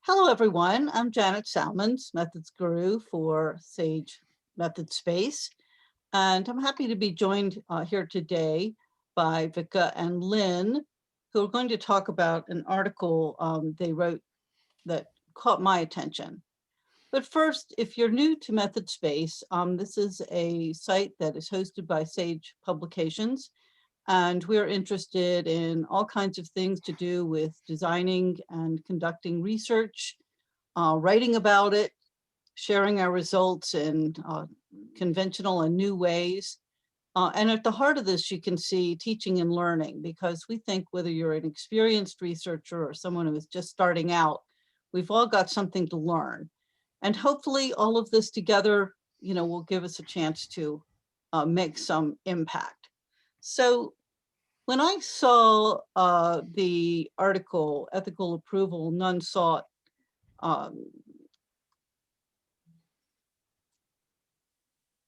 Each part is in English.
Hello, everyone. I'm Janet Salmons, Methods Guru for Sage Method Space. And I'm happy to be joined here today by Vika and Lynn, who are going to talk about an article they wrote that caught my attention. But first, if you're new to Method Space, this is a site that is hosted by Sage Publications. And we're interested in all kinds of things to do with designing and conducting research, writing about it, sharing our results in conventional and new ways. And at the heart of this, you can see teaching and learning, because we think whether you're an experienced researcher or someone who is just starting out, we've all got something to learn. And hopefully all of this together, will give us a chance to make some impact. So when I saw the article, Ethical Approval, None Sought, um,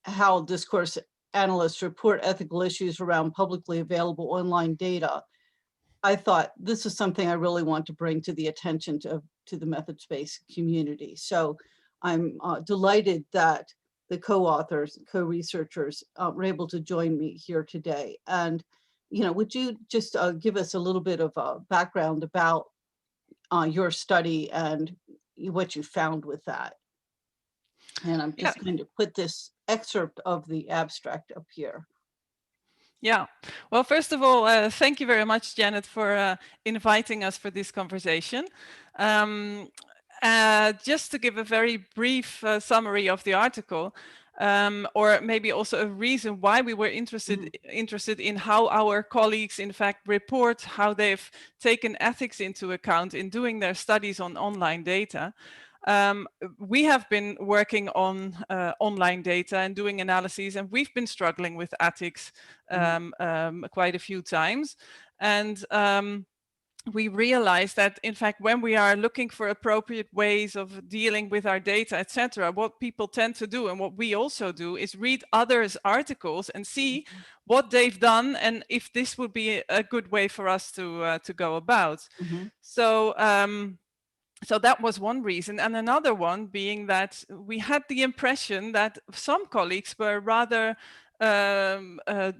how discourse analysts report ethical issues around publicly available online data, I thought this is something I really want to bring to the attention to the method space community. So I'm delighted that the co-authors, co-researchers were able to join me here today. And, would you just give us a little bit of a background about your study and what you found with that? And I'm Yeah, just going to put this excerpt of the abstract up here. yeah. Well, first of all, thank you very much, Janet, for inviting us for this conversation. Just to give a very brief summary of the article, or maybe also a reason why we were interested in how our colleagues, in fact, report how they've taken ethics into account in doing their studies on online data. We have been working on online data and doing analyses, and we've been struggling with ethics quite a few times. And we realized that, in fact, when we are looking for appropriate ways of dealing with our data, etc., what people tend to do, and what we also do, is read others' articles and see what they've done and if this would be a good way for us to go about. So so that was one reason. And another one being that we had the impression that some colleagues were rather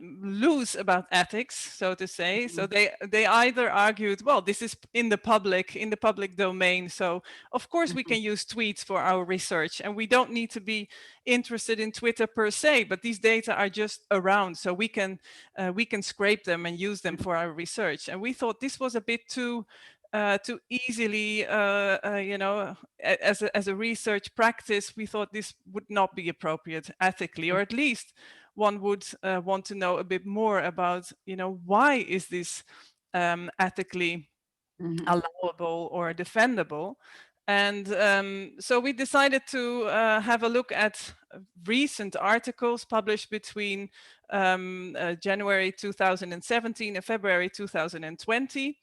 loose about ethics, so to say. So they either argued, well, this is in the public domain, so of course we can use tweets for our research, and we don't need to be interested in Twitter per se, but these data are just around, so we can scrape them and use them for our research. And we thought this was a bit too easily, as a research practice, we thought this would not be appropriate ethically, or at least one would want to know a bit more about, why is this ethically allowable or defendable? And so we decided to have a look at recent articles published between January 2017 and February 2020.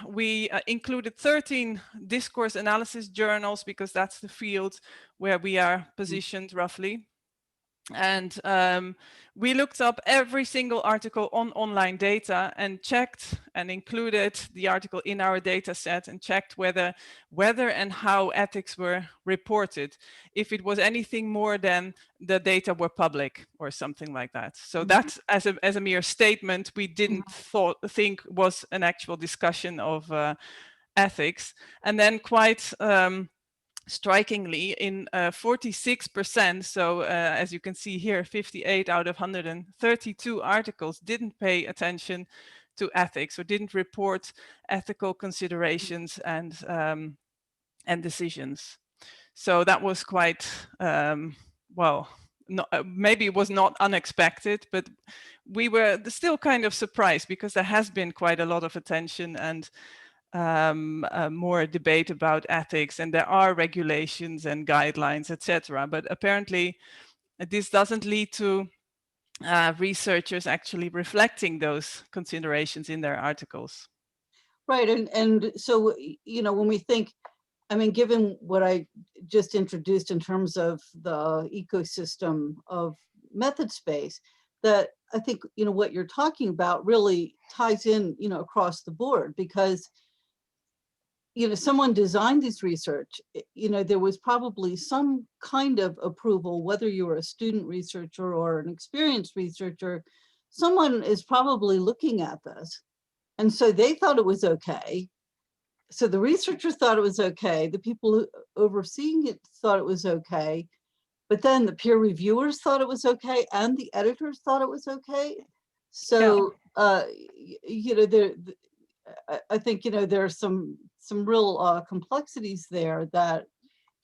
We included 13 discourse analysis journals, because that's the field where we are positioned roughly. And we looked up every single article on online data and checked and included the article in our data set and checked whether and how ethics were reported, if it was anything more than the data were public or something like that. So that's as a mere statement, we didn't think was an actual discussion of ethics. And then quite strikingly, in 46%, so as you can see here, 58 out of 132 articles didn't pay attention to ethics or didn't report ethical considerations and decisions. So that was quite, well, maybe it was not unexpected, but we were still kind of surprised, because there has been quite a lot of attention and more debate about ethics, and there are regulations and guidelines, etc. But apparently this doesn't lead to researchers actually reflecting those considerations in their articles. Right, and so, when we think, I mean, given what I just introduced in terms of the ecosystem of method space, that I think, what you're talking about really ties in, across the board, because, someone designed this research, there was probably some kind of approval, whether you were a student researcher or an experienced researcher, someone is probably looking at this. And so they thought it was okay. So the researchers thought it was okay. The people overseeing it thought it was okay. But then the peer reviewers thought it was okay, and the editors thought it was okay. So, I think, there are some real complexities there that,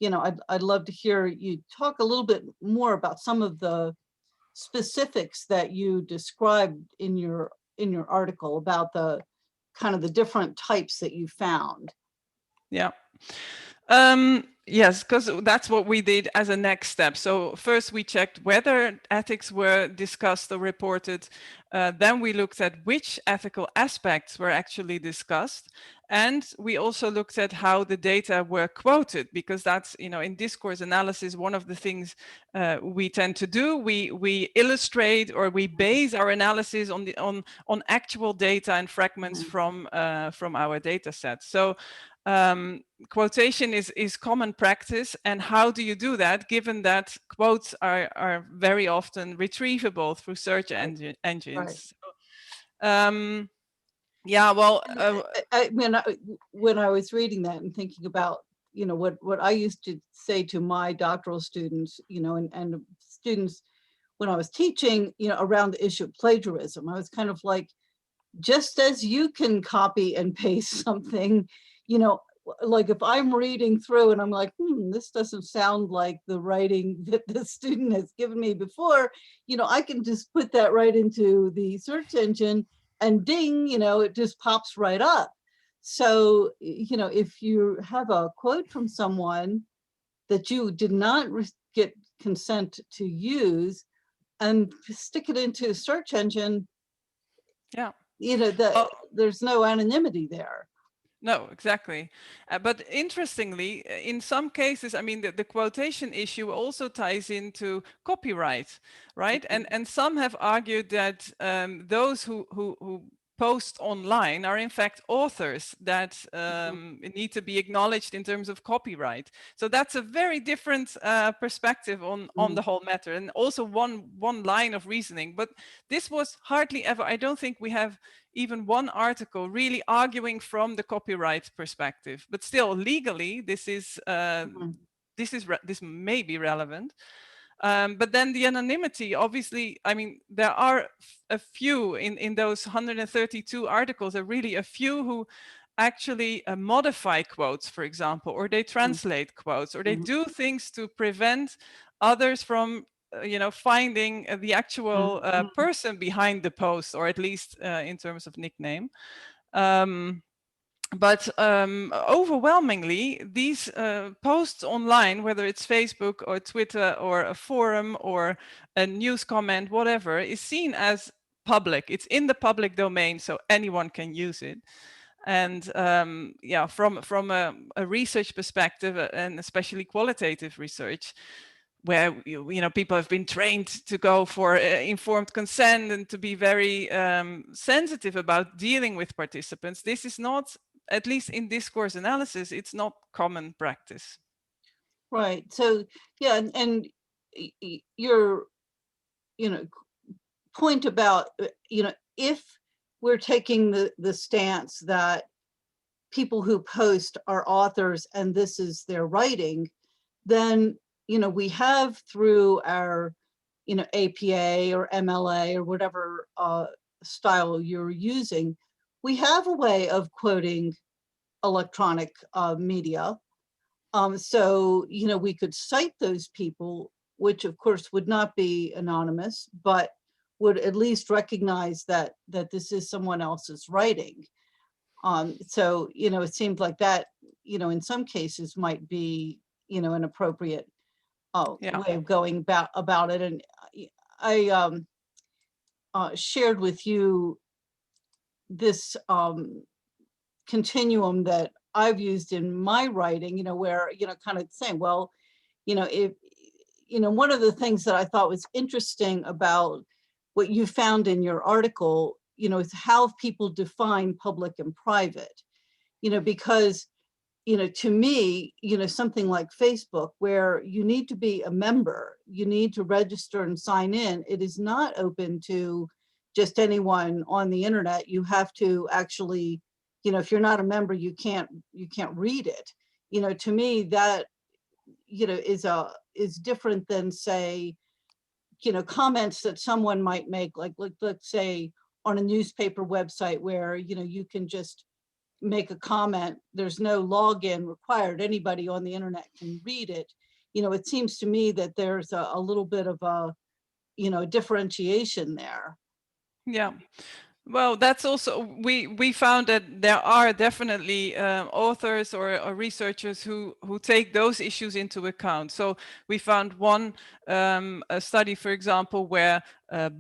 I'd love to hear you talk a little bit more about some of the specifics that you described in your article about the kind of the different types that you found. Yeah. Yes, because that's what we did as a next step. So first we checked whether ethics were discussed or reported. Then we looked at which ethical aspects were actually discussed. And we also looked at how the data were quoted, because that's, in discourse analysis, one of the things we tend to do. We illustrate, or we base our analysis on actual data and fragments from our data set. So quotation is common practice. And how do you do that, given that quotes are very often retrievable through search engines? Right. Yeah, well, I mean, when I was reading that and thinking about, what I used to say to my doctoral students, and students when I was teaching, around the issue of plagiarism, I was kind of like, just as you can copy and paste something, like if I'm reading through and I'm like, this doesn't sound like the writing that the student has given me before, I can just put that right into the search engine and ding, it just pops right up. So, if you have a quote from someone that you did not get consent to use and stick it into a search engine, yeah. There's no anonymity there. No, exactly. But interestingly, in some cases, I mean, the quotation issue also ties into copyright, right? And some have argued that those who post online are in fact authors that need to be acknowledged in terms of copyright. So that's a very different perspective on the whole matter, and also one line of reasoning. But this was hardly ever, I don't think we have even one article really arguing from the copyright perspective. But still, legally, this may be relevant. But then the anonymity, obviously, I mean, there are a few in those 132 articles, there are really a few who actually modify quotes, for example, or they translate quotes, or they do things to prevent others from finding the actual person behind the post, or at least in terms of nickname. But overwhelmingly, these posts online, whether it's Facebook or Twitter or a forum or a news comment, whatever, is seen as public. It's in the public domain, so anyone can use it. And yeah, from a research perspective, and especially qualitative research, where people have been trained to go for informed consent and to be very sensitive about dealing with participants, this is not, at least in discourse analysis, it's not common practice. Right. So yeah, and your point about if we're taking the stance that people who post are authors and this is their writing, then we have, through our APA or MLA or whatever style you're using, we have a way of quoting electronic media. So we could cite those people, which of course would not be anonymous, but would at least recognize that this is someone else's writing. So it seemed like that in some cases might be an appropriate way of going about it. And I shared with you this continuum that I've used in my writing, where kind of saying, well, if one of the things that I thought was interesting about what you found in your article, is how people define public and private, because to me, something like Facebook, where you need to be a member, you need to register and sign in. It is not open to just anyone on the internet. You have to actually, if you're not a member, you can't read it. To me, that, is different than, say, comments that someone might make, like, let's say on a newspaper website where, you can just make a comment. There's no login required. Anybody on the internet can read it. It seems to me that there's a little bit of a, differentiation there. Yeah. Well, that's also, we found that there are definitely authors or researchers who take those issues into account. So we found one a study, for example, where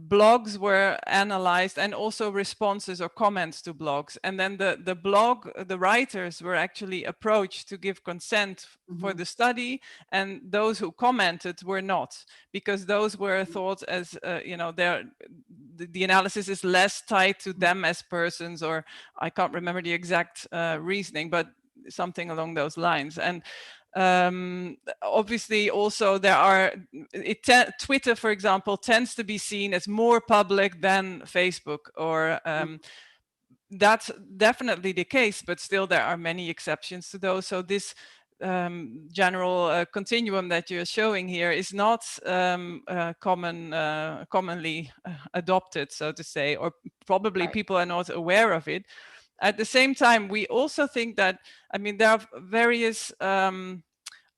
blogs were analyzed and also responses or comments to blogs. And then the writers were actually approached to give consent for the study, and those who commented were not, because those were thought as, the analysis is less tied to them as persons, or I can't remember the exact reasoning, but something along those lines. And obviously also there are, Twitter, for example, tends to be seen as more public than Facebook, or that's definitely the case, but still there are many exceptions to those. So this general continuum that you're showing here is not commonly adopted, so to say, or probably people are not aware of it. At the same time, we also think that, there are various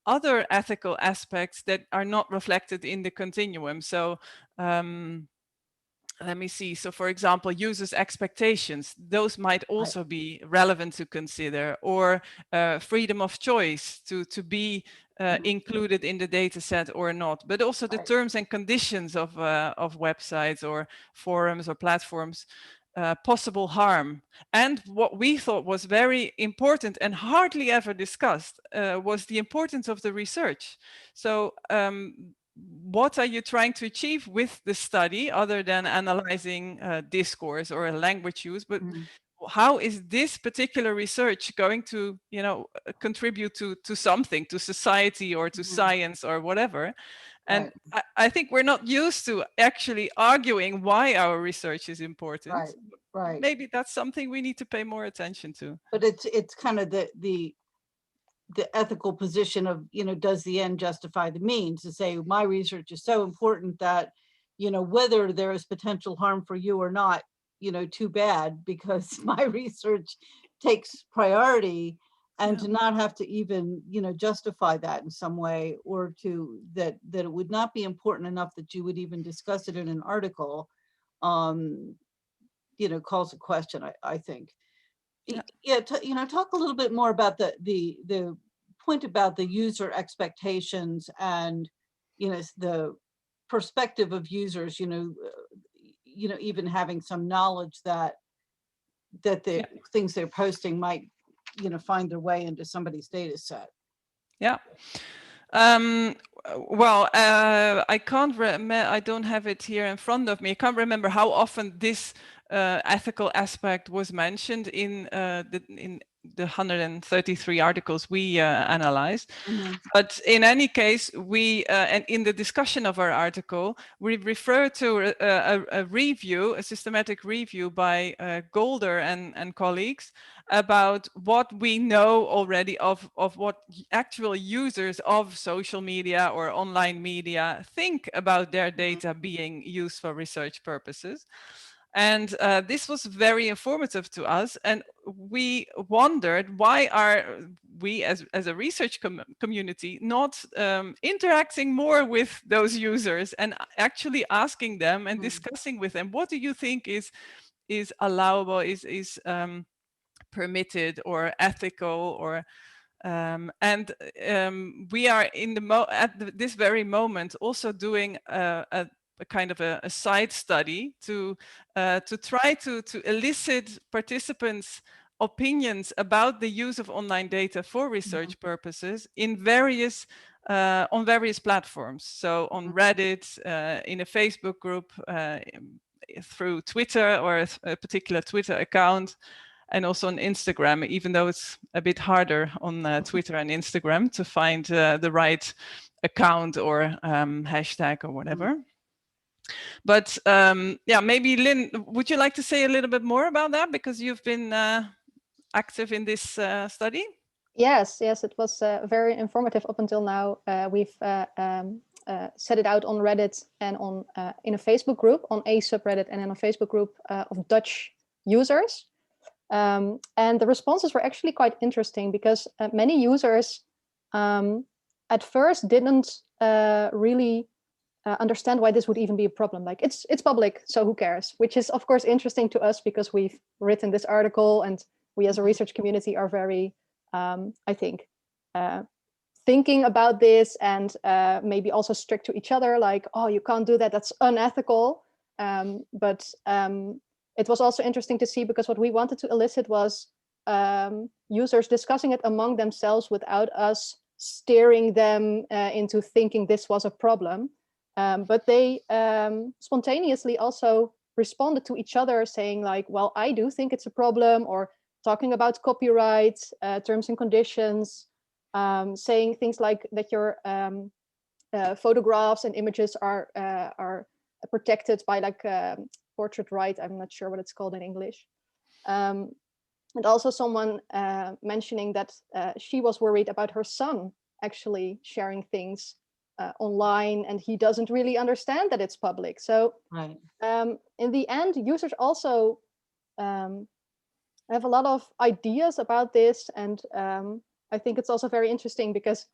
other ethical aspects that are not reflected in the continuum. So let me see. So for example, users' expectations, those might also be relevant to consider, or freedom of choice to be included in the data set or not, but also the terms and conditions of websites or forums or platforms, possible harm. And what we thought was very important and hardly ever discussed was the importance of the research. So what are you trying to achieve with the study, other than analyzing discourse or language use? But how is this particular research going to, contribute to something, to society or to science or whatever? And I think we're not used to actually arguing why our research is important. Maybe that's something we need to pay more attention to. But it's kind of the ethical position of, does the end justify the means? To say my research is so important that, whether there is potential harm for you or not, too bad, because my research takes priority, and to not have to even, justify that in some way, or to that it would not be important enough that you would even discuss it in an article, calls a question, I think. Yeah, talk a little bit more about the point about the user expectations and, the perspective of users, even having some knowledge that the things they're posting might, find their way into somebody's data set. Yeah. Well, I can't I don't have it here in front of me. I can't remember how often this ethical aspect was mentioned in the 133 articles we analyzed. But in any case, we and in the discussion of our article, we refer to a review, a systematic review by Golder and colleagues, about what we know already of what actual users of social media or online media think about their data being used for research purposes. And this was very informative to us. And we wondered, why are we as a research community not interacting more with those users and actually asking them and discussing with them, what do you think is allowable, is permitted or ethical, or and we are in this very moment also doing a kind of a side study to try to elicit participants' opinions about the use of online data for research purposes in various on various platforms. So on Reddit, in a Facebook group, through Twitter or a particular Twitter account, and also on Instagram, even though it's a bit harder on Twitter and Instagram to find the right account or hashtag or whatever. But yeah, maybe Lynn, would you like to say a little bit more about that, because you've been active in this study? Yes, it was very informative up until now. We've set it out on Reddit and on in a Facebook group, on a subreddit, and in a Facebook group of Dutch users. And the responses were actually quite interesting, because many users at first didn't really understand why this would even be a problem. Like, it's public, so who cares? Which is of course interesting to us, because we've written this article and we as a research community are very, I think, thinking about this, and maybe also strict to each other, like, oh, you can't do that, that's unethical. But it was also interesting to see, because what we wanted to elicit was users discussing it among themselves without us steering them into thinking this was a problem. But they spontaneously also responded to each other, saying like, well, I do think it's a problem, or talking about copyright, terms and conditions, saying things like that your photographs and images are protected by like portrait right. I'm not sure what it's called in English. And also someone mentioning that she was worried about her son actually sharing things online, and he doesn't really understand that it's public. So Right. in the end, users also have a lot of ideas about this. And I think it's also very interesting, because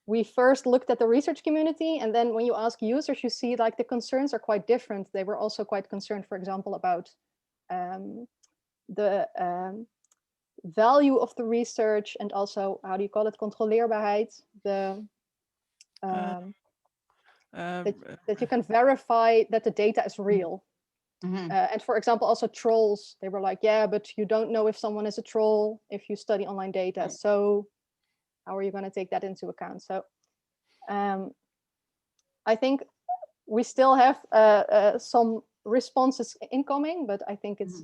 we first looked at the research community, and then when you ask users, you see like the concerns are quite different. They were also quite concerned, for example, about the value of the research, and also, how do you call it, controleerbaarheid, the that you can verify that the data is real. And for example, also trolls, they were like, yeah, but you don't know if someone is a troll if you study online data. Right. So how are you going to take that into account? So I think we still have some responses incoming, but I think it's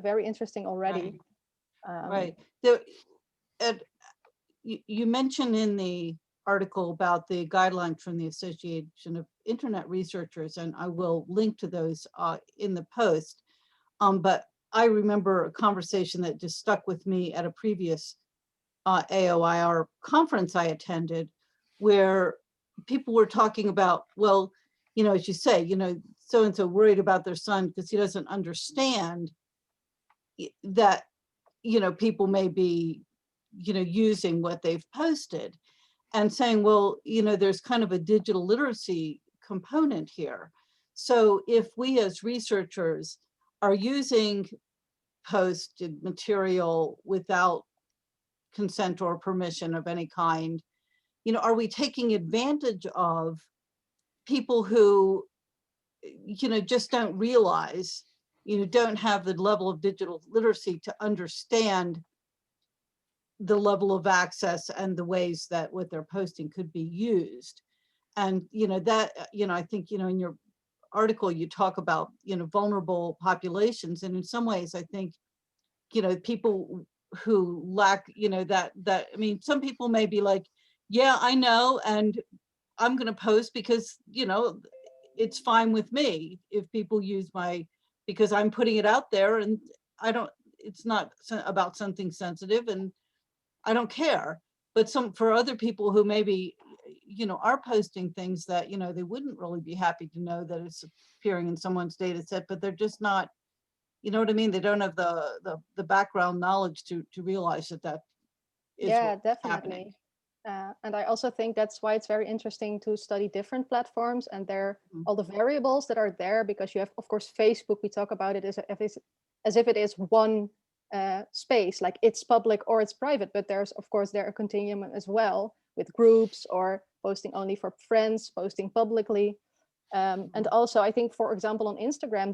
very interesting already. Right. There, you mentioned in the article about the guidelines from the Association of Internet Researchers, and I will link to those in the post. But I remember a conversation that just stuck with me at a previous AOIR conference I attended, where people were talking about, well, you know, as you say, you know, so-and-so worried about their son because he doesn't understand that, you know, people may be, you know, using what they've posted, and saying, well, you know, there's kind of a digital literacy component here. So if we as researchers are using posted material without consent or permission of any kind, you know, are we taking advantage of people who, you know, just don't realize, you know, don't have the level of digital literacy to understand the level of access and the ways that what they're posting could be used? And, you know, that, you know, I think, you know, in your article, you talk about, you know, vulnerable populations. And in some ways, I think, you know, people who lack, you know, that, I mean, some people may be like, yeah, I know, and I'm going to post because, you know, it's fine with me if people use because I'm putting it out there, and I don't, it's not about something sensitive, and I don't care. But for other people who maybe, you know, are posting things that, you know, they wouldn't really be happy to know that it's appearing in someone's data set, but they're just not, you know what I mean? They don't have the background knowledge to realize that is Yeah, what's happening. definitely. And I also think that's why it's very interesting to study different platforms and all the variables that are there, because you have, of course, Facebook. We talk about it as if it is one space, like it's public or it's private, but there's, of course, there a continuum as well, with groups or posting only for friends, posting publicly. And also, I think, for example, on Instagram,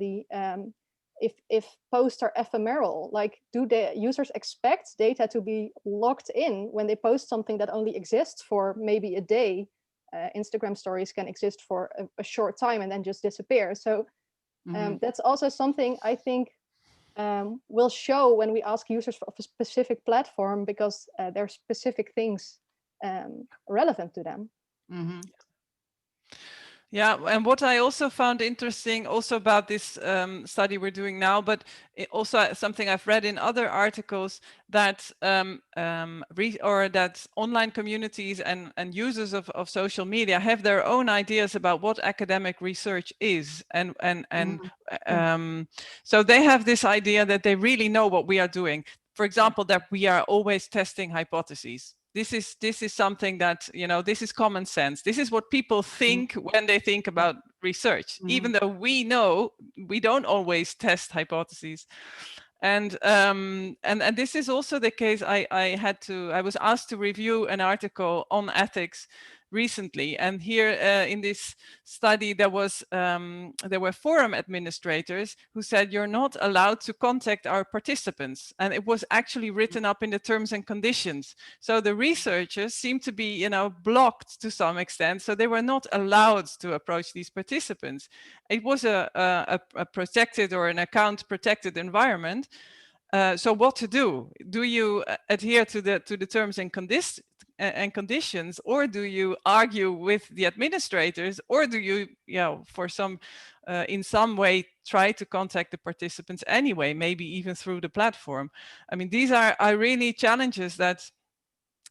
if posts are ephemeral, like, do the users expect data to be locked in when they post something that only exists for maybe a day? Instagram stories can exist for a short time and then just disappear. So that's also something I think will show when we ask users of a specific platform, because there are specific things relevant to them. Mm-hmm. Yeah, and what I also found interesting also about this study we're doing now, but also something I've read in other articles, that that online communities and users of social media have their own ideas about what academic research is, and so they have this idea that they really know what we are doing. For example, that we are always testing hypotheses. This is something that, you know, this is common sense. This is what people think when they think about research, even though we know we don't always test hypotheses. And this is also the case. I was asked to review an article on ethics recently, and here in this study there were forum administrators who said, you're not allowed to contact our participants, and it was actually written up in the terms and conditions. So the researchers seem to be, you know, blocked to some extent, so they were not allowed to approach these participants. It was a protected, or an account protected environment. So what to do? Do you adhere to the terms and conditions, or do you argue with the administrators, or do you, you know, for some in some way try to contact the participants anyway, maybe even through the platform? I mean, these are really challenges that,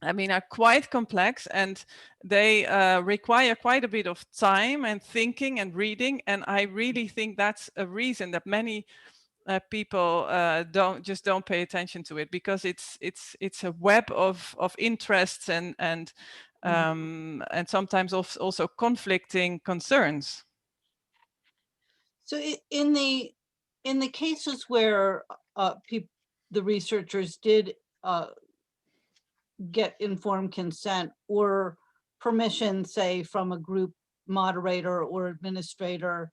I mean, are quite complex, and they require quite a bit of time and thinking and reading. And I really think that's a reason that many people don't pay attention to it, because it's a web of interests and sometimes also conflicting concerns. So in the cases where the researchers did get informed consent or permission, say from a group moderator or administrator,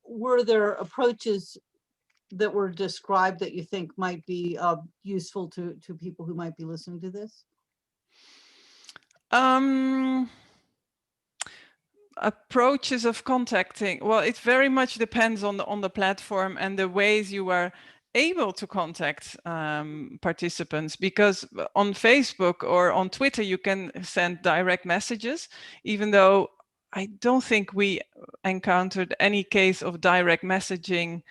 were there approaches that were described that you think might be useful to people who might be listening to this? Approaches of contacting, well, it very much depends on the platform and the ways you are able to contact participants, because on Facebook or on Twitter you can send direct messages, even though I don't think we encountered any case of direct messaging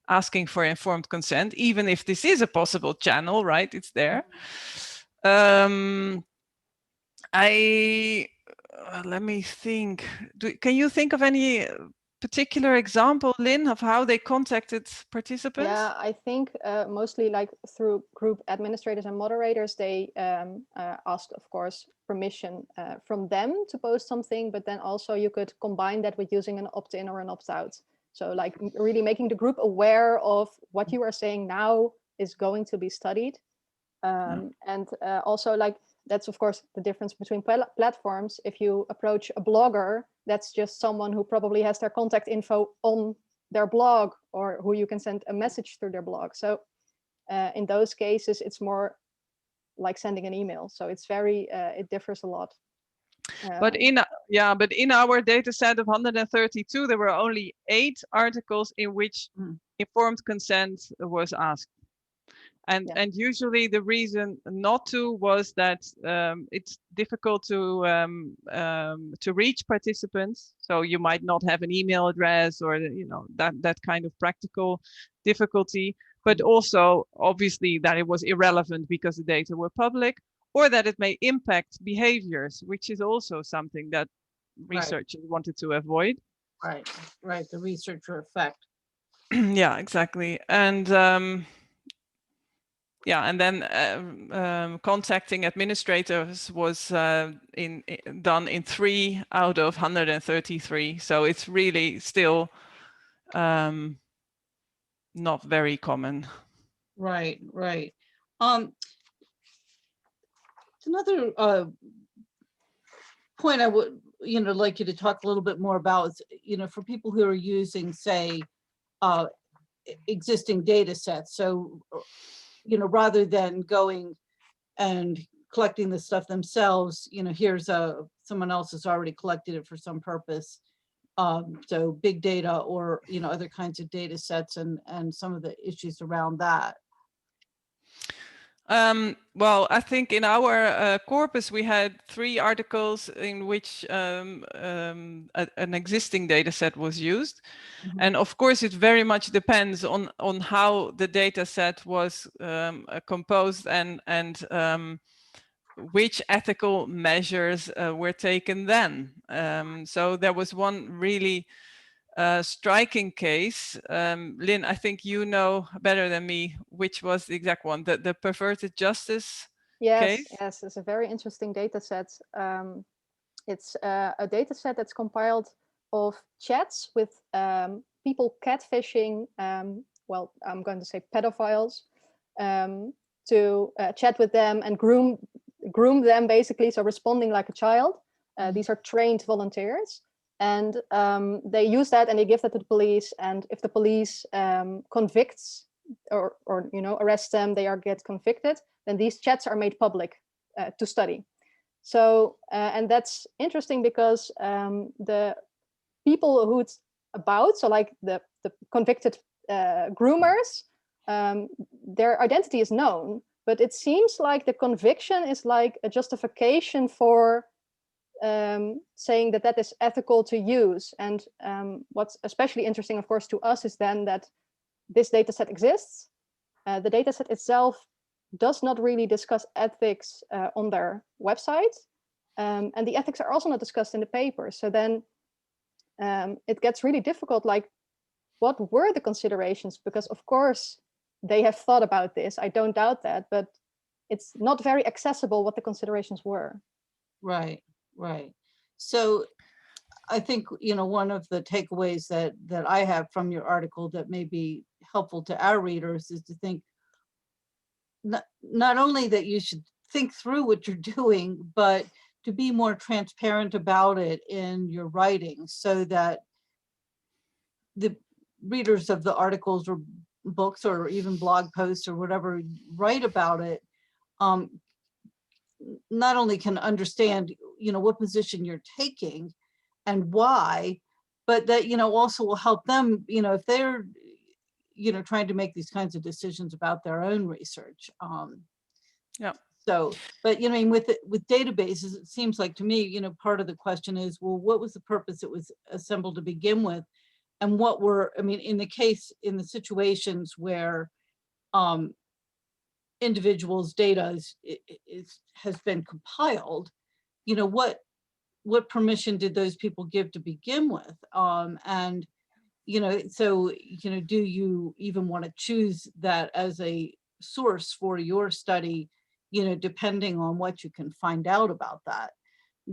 asking for informed consent, even if this is a possible channel, right? It's there. Let me think. Can you think of any particular example, Lynn, of how they contacted participants? Yeah, I think mostly like through group administrators and moderators, they asked, of course, permission from them to post something, but then also you could combine that with using an opt-in or an opt-out. So like really making the group aware of what you are saying now is going to be studied. And also like, that's of course the difference between platforms. If you approach a blogger, that's just someone who probably has their contact info on their blog, or who you can send a message through their blog. So in those cases, it's more like sending an email. So it's very, it differs a lot. But in our data set of 132, there were only 8 articles in which informed consent was asked. And usually the reason not to was that it's difficult to reach participants. So you might not have an email address, or you know, that kind of practical difficulty. But also obviously that it was irrelevant because the data were public, or that it may impact behaviors, which is also something that researchers wanted to avoid. Right, the researcher effect. Yeah, exactly. And yeah, and then contacting administrators was done in 3 out of 133. So it's really still not very common. Right. Another point I would, like you to talk a little bit more about is, for people who are using, say, existing data sets. So, rather than going and collecting the stuff themselves, here's someone else has already collected it for some purpose. So big data or, other kinds of data sets and some of the issues around that. Well, I think in our corpus, we had 3 articles in which an existing data set was used. Mhm. And of course, it very much depends on how the data set was composed and which ethical measures were taken then. So there was one really striking case. Lynn, I think you know better than me which was the exact one, the perverted justice case. Yes, it's a very interesting data set. It's a data set that's compiled of chats with people catfishing, well, I'm going to say pedophiles, to chat with them and groom them basically, so responding like a child. These are trained volunteers. And they use that and they give that to the police. And if the police convicts or arrest them, they get convicted, then these chats are made public to study. So, and that's interesting because the people who it's about, so like the convicted groomers, their identity is known, but it seems like the conviction is like a justification for saying that that is ethical to use. And what's especially interesting, of course, to us is then that this data set exists. The data set itself does not really discuss ethics on their website. And the ethics are also not discussed in the paper. So then it gets really difficult, like, what were the considerations? Because of course they have thought about this, I don't doubt that, but it's not very accessible what the considerations were. Right. So I think, one of the takeaways that I have from your article that may be helpful to our readers is to think not only that you should think through what you're doing, but to be more transparent about it in your writing so that the readers of the articles or books or even blog posts or whatever write about it, not only can understand, what position you're taking and why, but that, also will help them, if they're, trying to make these kinds of decisions about their own research. Yeah. So, but with databases, it seems like to me, part of the question is, well, what was the purpose it was assembled to begin with? And what were, in the situations where individuals' data has been compiled, what permission did those people give to begin with? And, so, do you even want to choose that as a source for your study, depending on what you can find out about that?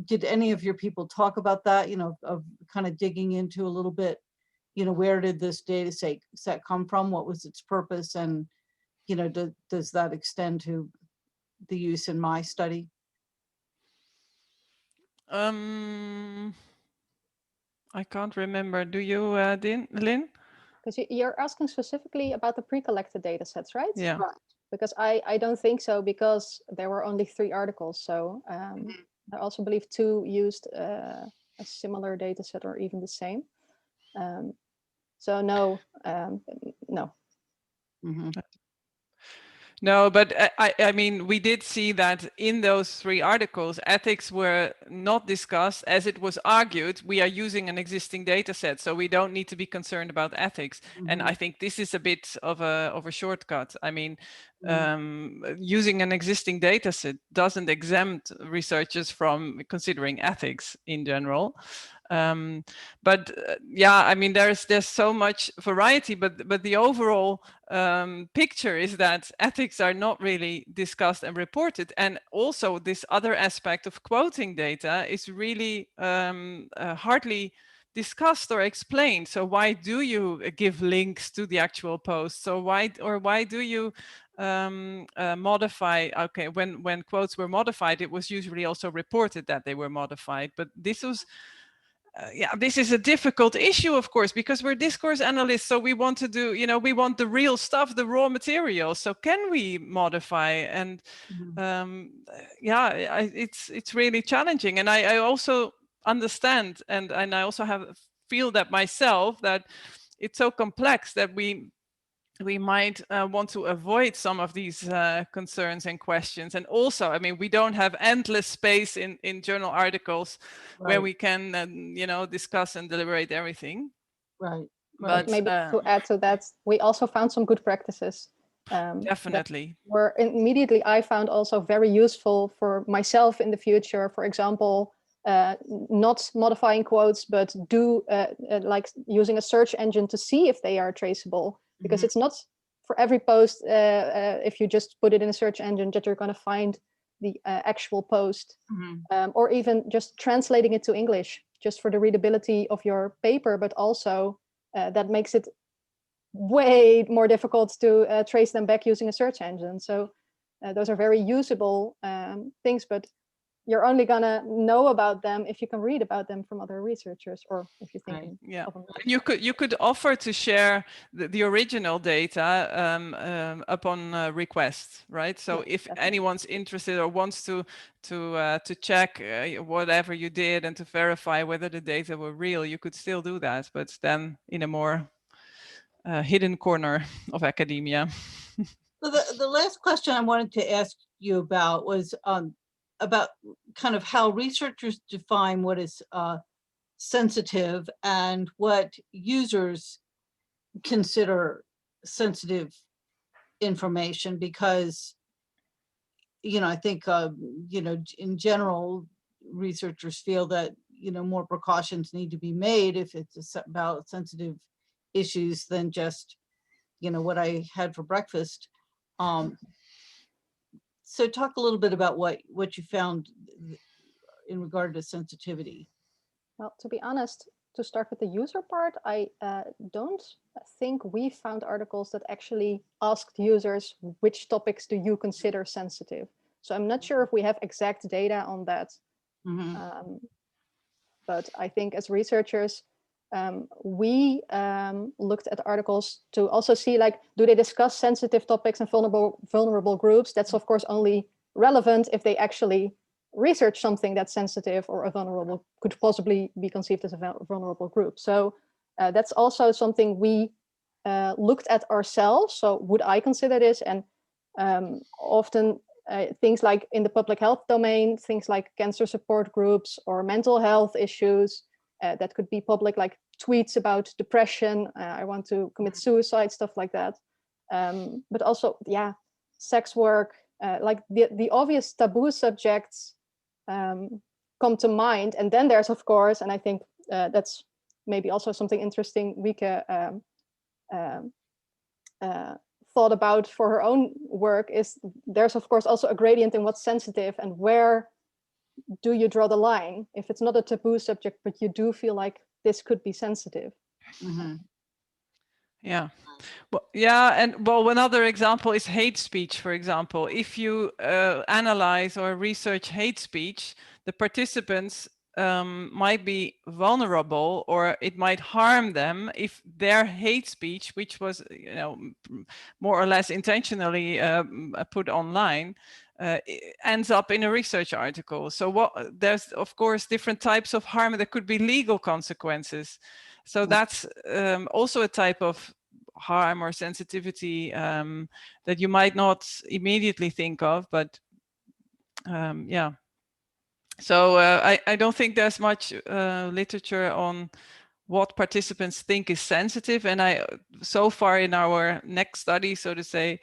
Did any of your people talk about that, of kind of digging into a little bit, where did this data set come from? What was its purpose? And, does that extend to the use in my study? I can't remember. Do you, Lynn? Because you're asking specifically about the pre-collected data sets, right? Yeah. Right. Because I don't think so, because there were only 3 articles. So I also believe 2 used a similar data set or even the same. So no, no. Mhm. No, but I mean, we did see that in those 3 articles, ethics were not discussed. As it was argued, we are using an existing data set, so we don't need to be concerned about ethics. And I think this is a bit of a shortcut. I mean, using an existing data set doesn't exempt researchers from considering ethics in general. But yeah, I mean, there's so much variety, but the overall picture is that ethics are not really discussed and reported. And also this other aspect of quoting data is really hardly discussed or explained. So why do you give links to the actual post? So why do you modify? Okay, when quotes were modified, it was usually also reported that they were modified, but this was yeah, this is a difficult issue, of course, because we're discourse analysts. So we want to do, we want the real stuff, the raw material. So can we modify? And yeah, it's really challenging. And I also understand, and I also have feel that myself, that it's so complex that we might want to avoid some of these concerns and questions. And also, I mean, we don't have endless space in journal articles where we can, you know, discuss and deliberate everything. Right. But maybe to add to that, we also found some good practices. Definitely. Were immediately I found also very useful for myself in the future. For example, not modifying quotes, but like using a search engine to see if they are traceable. Because it's not for every post, if you just put it in a search engine, that you're going to find the actual post, or even just translating it to English, just for the readability of your paper, but also that makes it way more difficult to trace them back using a search engine. So those are very usable things, but you're only gonna know about them if you can read about them from other researchers, or if you're thinking. Yeah, you could offer to share the original data upon request, right? So yeah, if definitely. Anyone's interested or wants to check whatever you did and to verify whether the data were real, you could still do that, but then in a more hidden corner of academia. So the last question I wanted to ask you about was about kind of how researchers define what is sensitive and what users consider sensitive information, because, you know, I think, you know, in general, researchers feel that, you know, more precautions need to be made if it's about sensitive issues than just, you know, what I had for breakfast. So talk a little bit about what you found in regard to sensitivity. Well, to be honest, to start with the user part, I don't think we found articles that actually asked users which topics do you consider sensitive. So I'm not sure if we have exact data on that. But I think as researchers, we looked at articles to also see, like, do they discuss sensitive topics and vulnerable groups? That's of course only relevant if they actually research something that's sensitive or a vulnerable, could possibly be conceived as a vulnerable group. So that's also something we looked at ourselves. So would I consider this? And often things like in the public health domain, things like cancer support groups or mental health issues, that could be public, like tweets about depression, I want to commit suicide, stuff like that. But also, yeah, sex work, like the obvious taboo subjects come to mind. And then there's, of course, and I think that's maybe also something interesting Wieke thought about for her own work, is there's of course also a gradient in what's sensitive and where do you draw the line if it's not a taboo subject, but you do feel like this could be sensitive. Yeah. Well, yeah, and well, one other example is hate speech, for example. If you analyze or research hate speech, the participants might be vulnerable, or it might harm them if their hate speech, which was, you know, more or less intentionally put online, ends up in a research article. So there's of course different types of harm. There could be legal consequences. So that's also a type of harm or sensitivity that you might not immediately think of, but yeah. So I don't think there's much literature on what participants think is sensitive. And so far in our next study, so to say,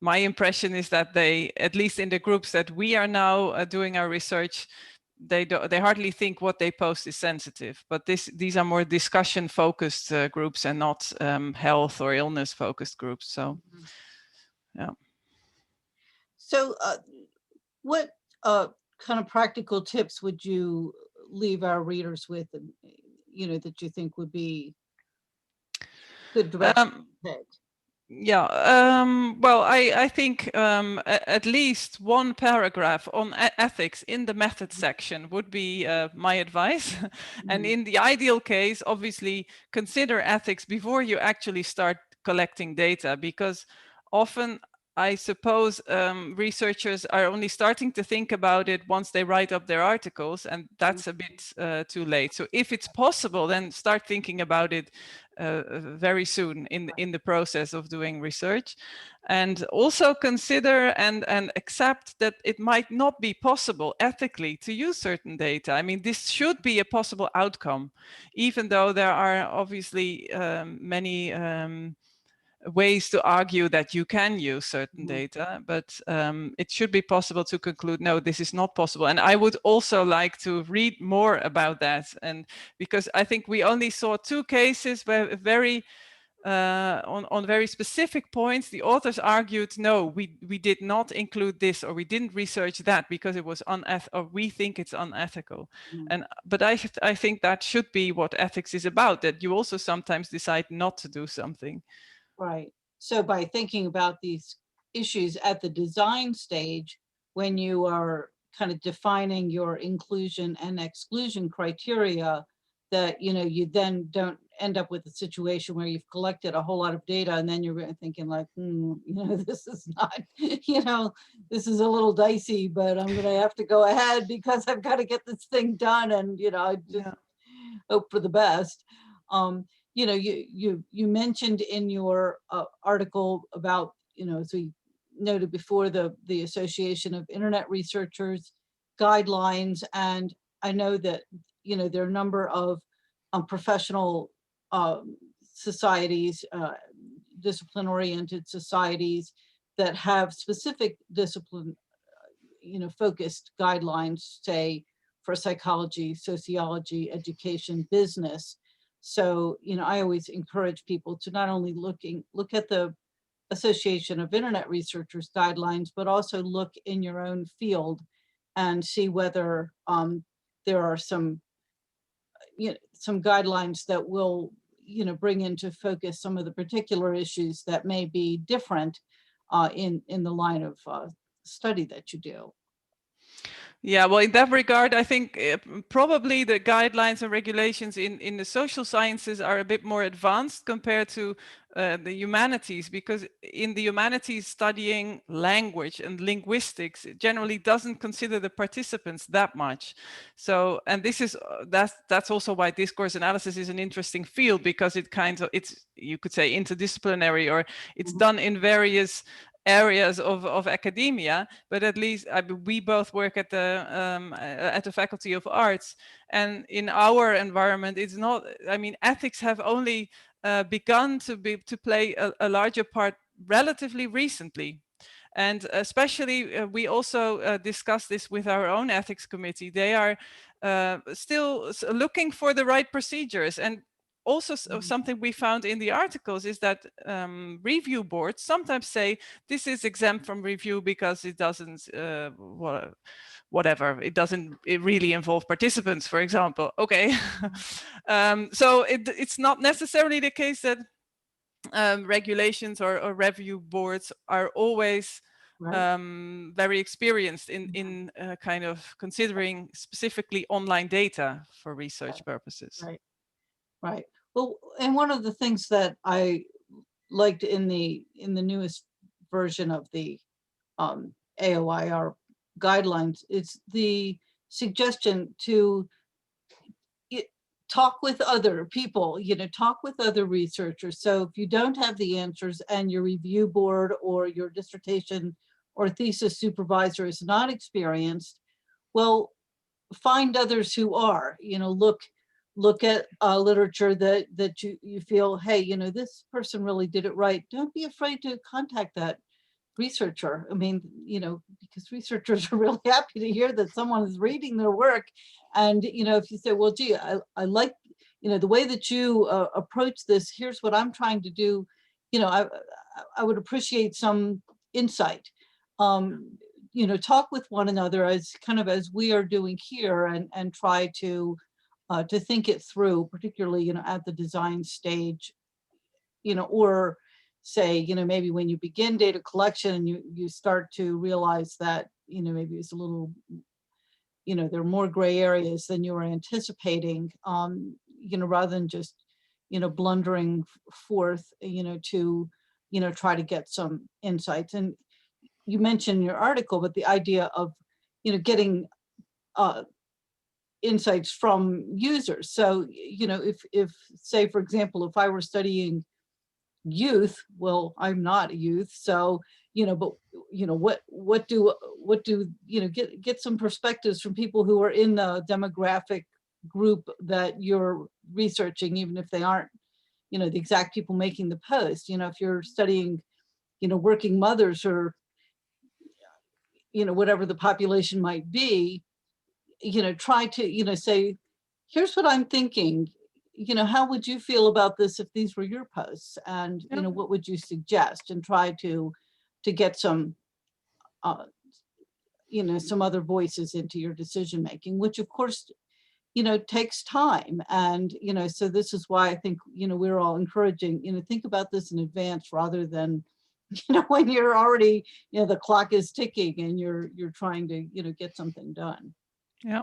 my impression is that they, at least in the groups that we are now doing our research, they hardly think what they post is sensitive. But these are more discussion focused groups and not health or illness focused groups. So yeah. So what kind of practical tips would you leave our readers with, you know, that you think would be good direction to take? Yeah, well, I think at least one paragraph on ethics in the method section would be my advice. And in the ideal case, obviously, consider ethics before you actually start collecting data, because often I suppose researchers are only starting to think about it once they write up their articles, and that's a bit too late. So if it's possible, then start thinking about it very soon in the process of doing research, and also consider and accept that it might not be possible ethically to use certain data. I mean, this should be a possible outcome, even though there are obviously many ways to argue that you can use certain data, but it should be possible to conclude, no, this is not possible. And I would also like to read more about that. And because I think we only saw 2 cases where very on very specific points, the authors argued, no, we did not include this, or we didn't research that because it was unethical, or we think it's unethical. But I think that should be what ethics is about, that you also sometimes decide not to do something. Right. So by thinking about these issues at the design stage, when you are kind of defining your inclusion and exclusion criteria, that, you know, you then don't end up with a situation where you've collected a whole lot of data and then you're thinking like, you know, this is not, you know, this is a little dicey, but I'm going to have to go ahead because I've got to get this thing done. And, you know, I just hope for the best. You know, you mentioned in your article about, you know, as we noted before, the Association of Internet Researchers guidelines, and I know that, you know, there are a number of professional societies, discipline-oriented societies that have specific discipline, you know, focused guidelines, say for psychology, sociology, education, business. So, you know, I always encourage people to not only look at the Association of Internet Researchers guidelines, but also look in your own field and see whether there are some, you know, some guidelines that will, you know, bring into focus some of the particular issues that may be different in the line of study that you do. Yeah, well, in that regard, I think probably the guidelines and regulations in the social sciences are a bit more advanced compared to the humanities, because in the humanities, studying language and linguistics generally doesn't consider the participants that much. So, and this is that's also why discourse analysis is an interesting field, because it kind of, it's, you could say, interdisciplinary, or it's done in various areas of academia, but at least we both work at the Faculty of Arts, and in our environment, it's not. I mean, ethics have only begun to play a larger part relatively recently. And especially, we also discuss this with our own ethics committee. They are still looking for the right procedures. And also something we found in the articles is that review boards sometimes say this is exempt from review because it doesn't, whatever, it doesn't really involve participants, for example. Okay. So it's not necessarily the case that regulations or review boards are always very experienced in kind of considering specifically online data for research purposes. Right. Well, and one of the things that I liked in the newest version of the AOIR guidelines is the suggestion to talk with other people, you know, talk with other researchers. So if you don't have the answers and your review board or your dissertation or thesis supervisor is not experienced, well, find others who are, you know, look at literature that you feel, hey, you know, this person really did it right. Don't be afraid to contact that researcher. I mean, you know, because researchers are really happy to hear that someone is reading their work. And, you know, if you say, well, gee, I like, you know, the way that you approach this, here's what I'm trying to do, you know, I would appreciate some insight. You know, talk with one another as kind of as we are doing here, and try to think it through, particularly, you know, at the design stage, you know, or say, you know, maybe when you begin data collection and you start to realize that, you know, maybe it's a little, you know, there are more gray areas than you were anticipating, you know, rather than just, you know, blundering forth, you know, to, you know, try to get some insights. And you mentioned in your article, but the idea of, getting insights from users. So, if say, for example, if I were studying youth, well, I'm not a youth, so, but, what do, get some perspectives from people who are in the demographic group that you're researching, even if they aren't, the exact people making the post. If you're studying, working mothers or, whatever the population might be, try to, say, here's what I'm thinking. How would you feel about this if these were your posts? And, Yeah. what would you suggest? And try to get some, some other voices into your decision making, which of course, takes time. And, so this is why I think, we're all encouraging, think about this in advance rather than, when you're already, the clock is ticking and you're trying to, get something done. Yeah.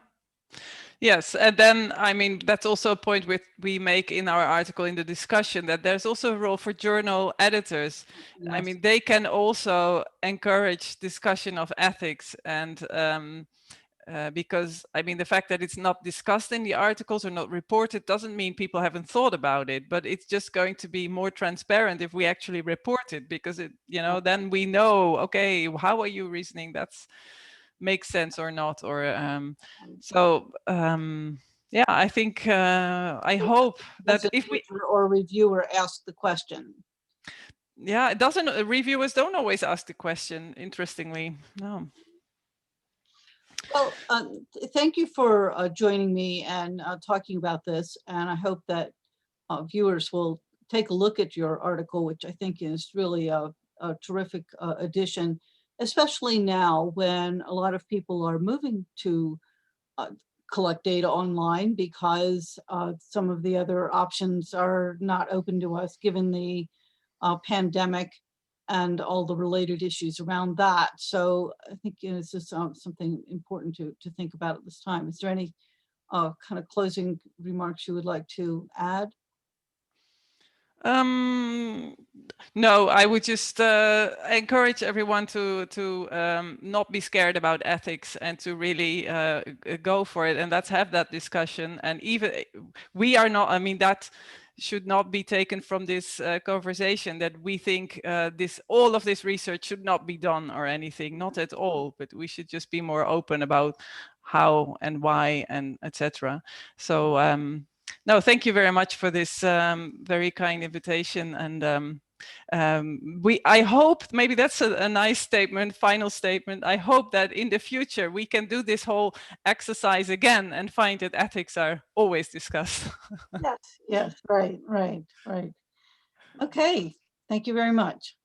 Yes, and then, I mean, that's also a point we make in our article in the discussion, that there's also a role for journal editors. I Yes. mean, they can also encourage discussion of ethics, and because, I mean, the fact that it's not discussed in the articles or not reported doesn't mean people haven't thought about it, but it's just going to be more transparent if we actually report it, because it, then we know, okay, how are you reasoning? That's makes sense or not, or yeah, I think I hope that if we or reviewer ask the question. Yeah, it doesn't, reviewers don't always ask the question, interestingly. No. Well, thank you for joining me and talking about this, and I hope that viewers will take a look at your article, which I think is really a terrific addition, especially now when a lot of people are moving to collect data online because some of the other options are not open to us given the pandemic and all the related issues around that. So I think this is something important to think about at this time. Is there any kind of closing remarks you would like to add? No, I would just encourage everyone to not be scared about ethics and to really go for it, and let's have that discussion. And even we are not, I mean, that should not be taken from this conversation that we think all of this research should not be done or anything, not at all, but we should just be more open about how and why and etc. So no, thank you very much for this very kind invitation. And I hope, maybe that's a nice statement, final statement. I hope that in the future we can do this whole exercise again and find that ethics are always discussed. Yes, right. Okay, thank you very much.